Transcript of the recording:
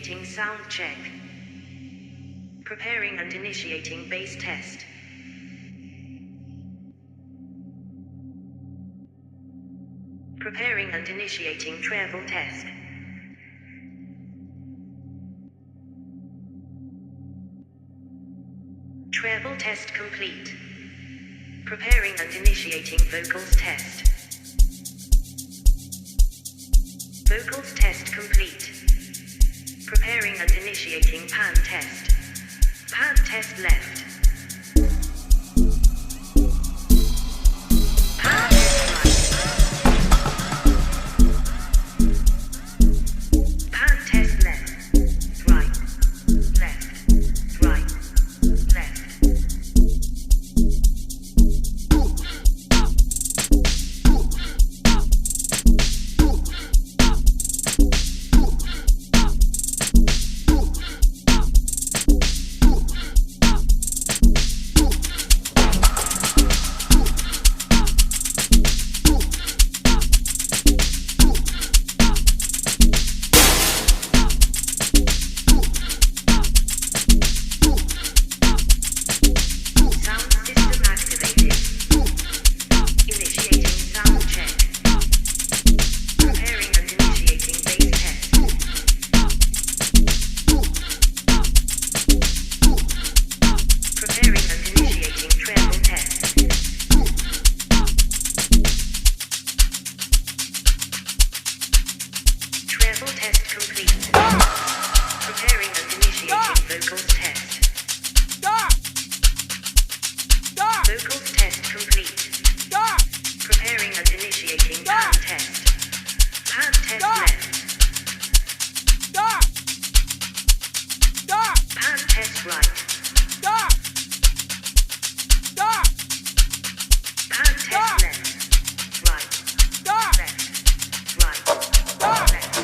Initiating sound check. Preparing and initiating bass test. Preparing and initiating treble test. Treble test complete. Preparing and initiating vocals test. Vocals test complete. Preparing and initiating pan test. Pan test left. Pan test right. Pan test left. Right. Left. Right. Left. Treble test complete. Preparing and initiating vocals test. Vocals test complete. Preparing and initiating pan test. Pan test left. Pan test right. Pan test left. Right. Left. Right. Left.